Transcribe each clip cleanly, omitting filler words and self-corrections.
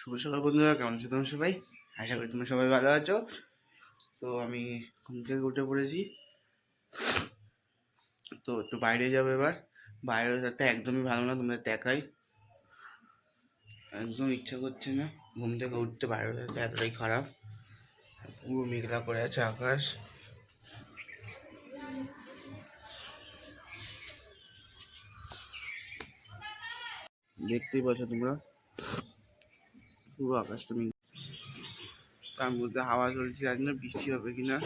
শুভ সকাল বন্ধুরা, কেমন আছো তোমরা সবাই? আশা করি তোমরা সবাই ভালো আছো। তো আমি ঘুম থেকে উঠে পড়েছি, তো একটু বাইরে যাবো এবার। বাইরে যেতে একদমই ভালো না, তোমরা দেখাই, একদম ইচ্ছা করছে না ঘুম থেকে উঠতে। বাইরে যেতে এতটাই খারাপ, পুরো মেঘলা করে আছে আকাশ। দেখতেই পাচ্ছ তোমরা, পুরো আকাশটা তার মধ্যে হাওয়া চলছে, জানি না বৃষ্টি হবে কিনা।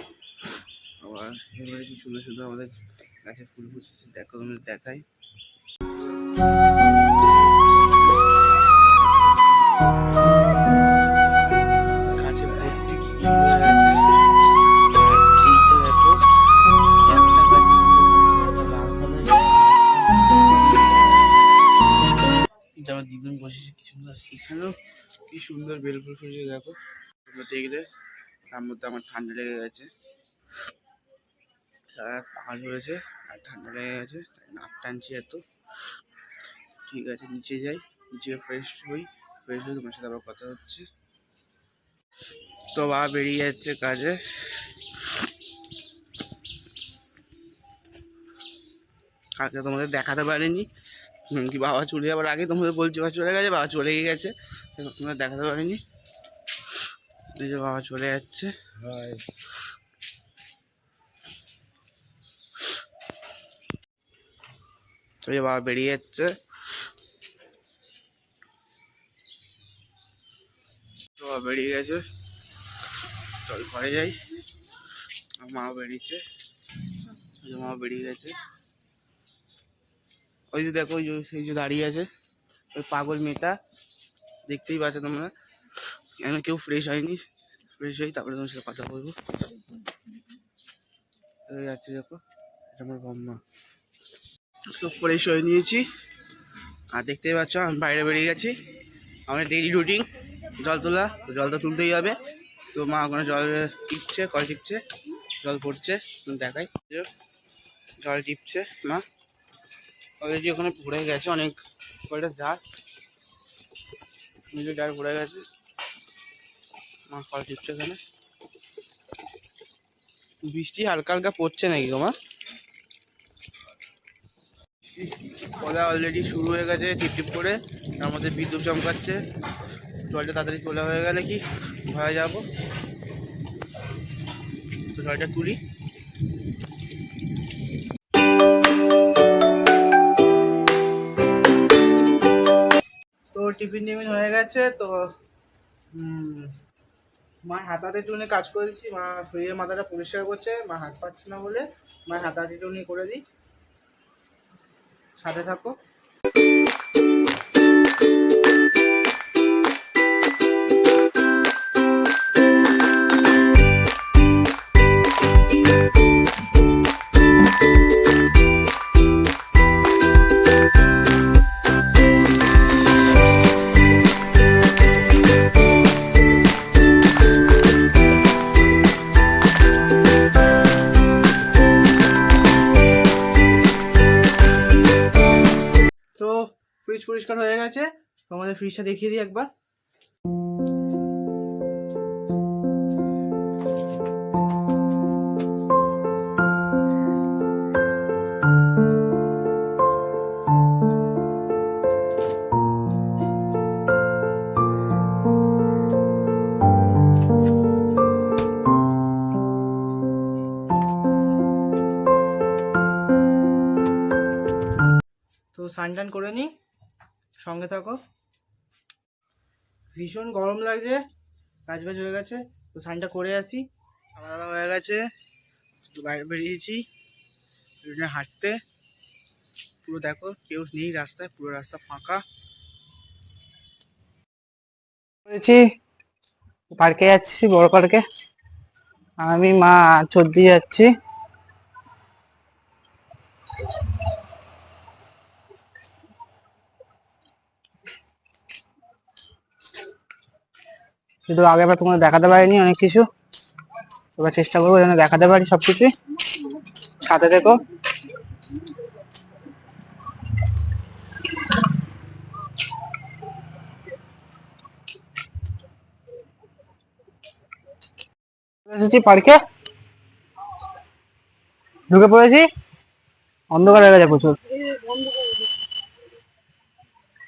আবার এবারে কি সুন্দর সুন্দর আমাদের গাছে ফুল ফুটছে, দেখো তোমাদের দেখাই। গাছে ভর্তি ফুল হয়ে আছে। আর এইটা দেখো, একটা গাছে লাল কালারের, আমার দিদুন বসেছে কি সুন্দর। এখানেও কি সুন্দর বেল ফুল ফুটেছে দেখো, তোমরা দেখলে। তার মধ্যে আমার ঠান্ডা লেগে গেছে, সারা পাখা ঝরেছে আর ঠান্ডা লেগে গেছে, নাক টানছি এত। ঠিক আছে, নিচে যাই, নিচে ফ্রেশ হই, ফ্রেশ হয়ে তোমার সাথে আবার কথা হচ্ছে। তো বাবা বেরিয়ে যাচ্ছে কাজে। কালকে তোমাদের দেখাতে পারিনি কি, বাবা চলে যাবার আগে তোমাদের বলছি বাবা চলে গেছে, বাবা চলে গেছে, তোমরা দেখাতে পারিনি। এই যে বাবা চলে যাচ্ছে, তো এই যে বাবা বেরিয়ে যাচ্ছে। তো বাবা বেরিয়ে গেছে, চল ঘরে যাই। মাও বেরিয়েছে, মা বেরিয়ে গেছে। ওই যে দেখো, ওই যে সেই যে দাঁড়িয়ে আছে ওই পাগল মেয়েটা, দেখতেই পাচ্ছ তোমরা। এখন কেউ ফ্রেশ হয়নি, ফ্রেশ হই তারপরে তোমার সাথে কথা বলবো। যাচ্ছে দেখো, এটা আমার বম্মা। তো ফ্রেশ হয়ে নিয়েছি, আর দেখতেই পাচ্ছ আমি বাইরে বেরিয়ে গেছি। আমাদের ডেইলি রুটিন জল তোলা, তো জলটা তুলতেই হবে। তো মা ওখানে জল টিপছে, কল টিপছে, জল পড়ছে, দেখাই। জল টিপছে মা, অলরেডি ওখানে ভরে গেছে অনেক কয়টা জার, নিজের জার ভরে গেছে। মা কল টিপছে এখানে। বৃষ্টি হালকা হালকা পড়ছে নাকি গো মা? পড়া অলরেডি শুরু হয়ে গেছে টিপটিপ করে, তার মধ্যে বিদ্যুৎ চমকাচ্ছে। জলটা তাড়াতাড়ি তোলা হয়ে গেলে কি ভরা যাবো, তো জলটা তুলি। তো টিফিন টিফিন হয়ে গেছে। তো মা হাতাতে টুনে কাজ করে দিচ্ছি, মা ধুয়ে মাথাটা পরিষ্কার করছে, মা হাত পাচ্ছে না বলে। মা হাতাতে টুনি করে দিই, সাথে থাকো। তো ফ্রিজ পরিষ্কার হয়ে গেছে, তোমাদের ফ্রিজটা দেখিয়ে দিই একবার। তো স্নান টান করে নিই, সঙ্গে থাকো। ভীষণ গরম লাগছে, কাজ বাজ হয়ে গেছে, তো স্নানটা করে আসি। খাওয়া দাওয়া হয়ে গেছে, একটু বাইরে বেরিয়েছি হাঁটতে। পুরো দেখো কেউ নেই রাস্তায়, পুরো রাস্তা ফাঁকা। করেছি, পার্কে যাচ্ছি, বড় পার্কে। আমি মা চোদ্দি যাচ্ছি। শুধু আগেবার তোমাদের দেখাতে পারিনি অনেক কিছু, এবার চেষ্টা করবো যেন দেখাতে পারি সবকিছুই। সাথে থেকো। এসেছি পার্কে, ঢুকে পড়েছি, অন্ধকার হয়ে গেছে প্রচুর।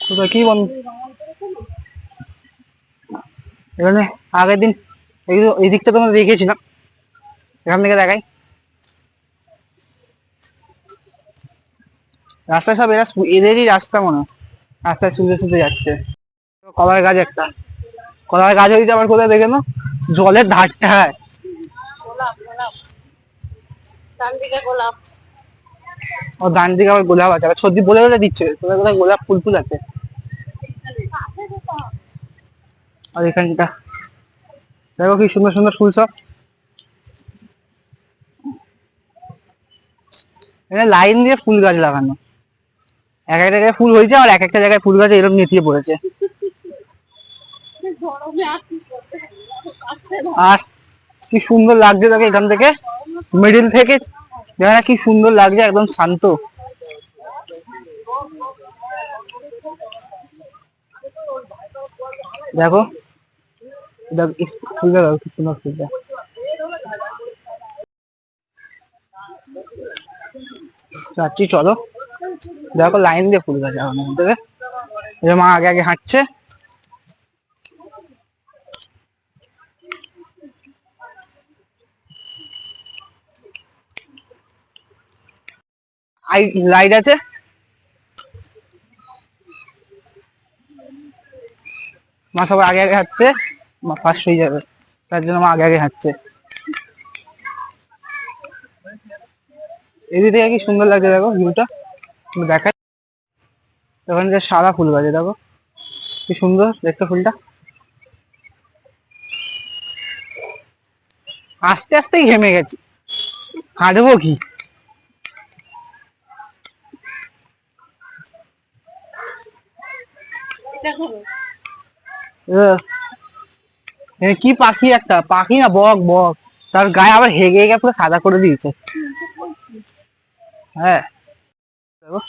কোথায় কি বন্ধ? এখানে আগের দিন এই দিকটা তোমরা দেখিয়েছিলাম, এখান থেকে দেখাই। রাস্তায় সব এদেরই রাস্তা মনে হয়, রাস্তায় শুধু শুধু যাচ্ছে। কলার গাছ একটা, কলার গাছ হয়েছে আবার কোথায় দেখে না, জলের ধারটায়। ও ডান দিকে আবার গোলাপ আছে, আবার সর্দি বলে বলে দিচ্ছে কোথায় কোথায় গোলাপ ফুল ফুল আছে। আর এখানটা দেখো কি সুন্দর সুন্দর ফুল সব, এখানে লাইন দিয়ে ফুল গাছ লাগানো, এক একটা জায়গায় ফুল হয়েছে আর এক একটা জায়গায় ফুল গাছ এরকম নেতিয়ে পড়েছে। আর কি সুন্দর লাগছে দেখো এখান থেকে, মিডিল থেকে জায়গাটা কি সুন্দর লাগছে, একদম শান্ত। দেখো ফুলটা দেখো কি সুন্দর ফুলটা। যাচ্ছি চলো, দেখো লাইন দিয়ে ফুল গাছ লাগানো দেবে। মা আগে আগে হাঁটছে, লাইট আছে, মা সবার আগে আগে হাঁটছে, মা ফার্স্ট হয়ে যাবে তার জন্য মা আগে আগে হাঁটছে। এদিক থেকে কি সুন্দর লাগছে দেখো ভিউটা, দেখায়। ওখানে যে সাদা ফুল গাছে দেখো কি সুন্দর দেখতে ফুলটা, আস্তে আস্তেই ঘেমে গেছি, হাঁটবো কি। কি পাখি, একটা পাখি না বক, বক তার গায়ে আবার হেগে হেগে পুরো সাদা করে দিয়েছে। হ্যাঁ দেখো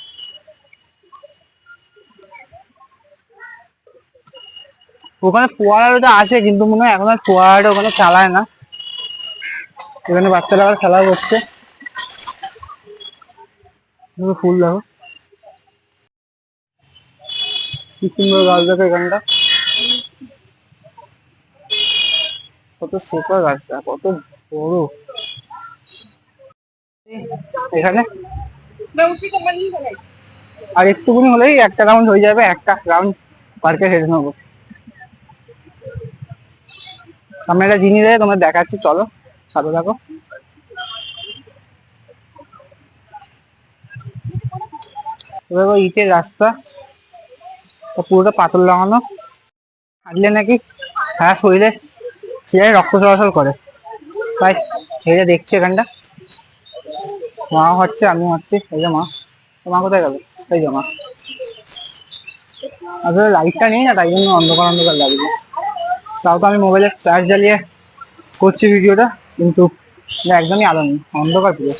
ওখানে ফোয়ারাটা আসে কিন্তু মনে হয় এখন আর ফোয়ারাটা ওখানে চালায় না, এখানে বাচ্চারা আবার খেলা করছে। ফুল দেখো কি সুন্দর গাছ দেখো এখানটা, কত শেখা গাছটা কত বড়। এখানে আর একটুখানি হলেই একটা রাউন্ড হয়ে যাবে, একটা রাউন্ড পার্কে হেঁটে নেবো। সামনে একটা জিনিস আছে তোমার দেখাচ্ছি, চলো সাথে থাকো। দেখো ইটের রাস্তা, পুরোটা পাথর লাগানো, হাঁটলে নাকি সারা শরীরে সেটাই রক্ত চলাচল করে, তাই হেঁটে দেখছি এখানটা। মাও হচ্ছে আমিও হচ্ছে, এই যে মা, মা কোথায় গেল, এই যে মা। আসলে লাইটটা নেই না তাই জন্য অন্ধকার অন্ধকার লাগছে, তাও তো আমি মোবাইলে চার্জ জ্বালিয়ে করছি ভিডিওটা, কিন্তু একদমই আলো নেই, অন্ধকার পুরো।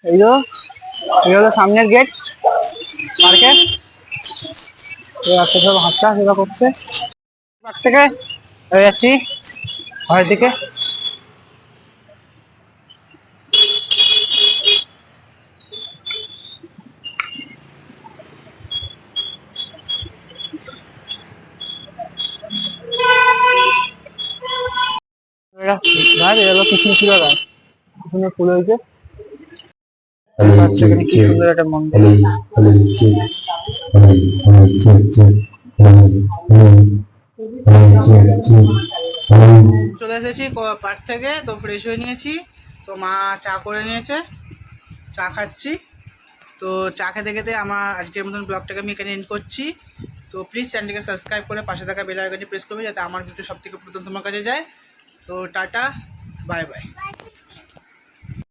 এই যে এই হলো সামনের গেট পার্কের, বাচ্চা সব হাঁটটা সেটা করছে। পার্ক থেকে হয়ে যাচ্ছি ঘরের দিকে। গাছ এগুলো কৃষ্ণচূড়া গাছ, কি সুন্দর ফুল হয়েছে। এখানে কি সুন্দর একটা মন্দির, চলে এসেছি পার্ক থেকে, তো ফ্রেশ হয়ে নিয়েছি, তো মা চা করে নিয়েছে, চা খাচ্ছি। তো চা খেতে খেতে আমার আজকের মতন ব্লগটাকে আমি এখানে এন্ড করছি। তো প্লিজ চ্যানেলটিকে সাবস্ক্রাইব করে পাশে থাকা বেল আইকনটি প্রেস করবে যাতে আমার ভিডিও সব থেকে প্রথম তোমার কাছে যায়। তো টাটা, বাই বাই।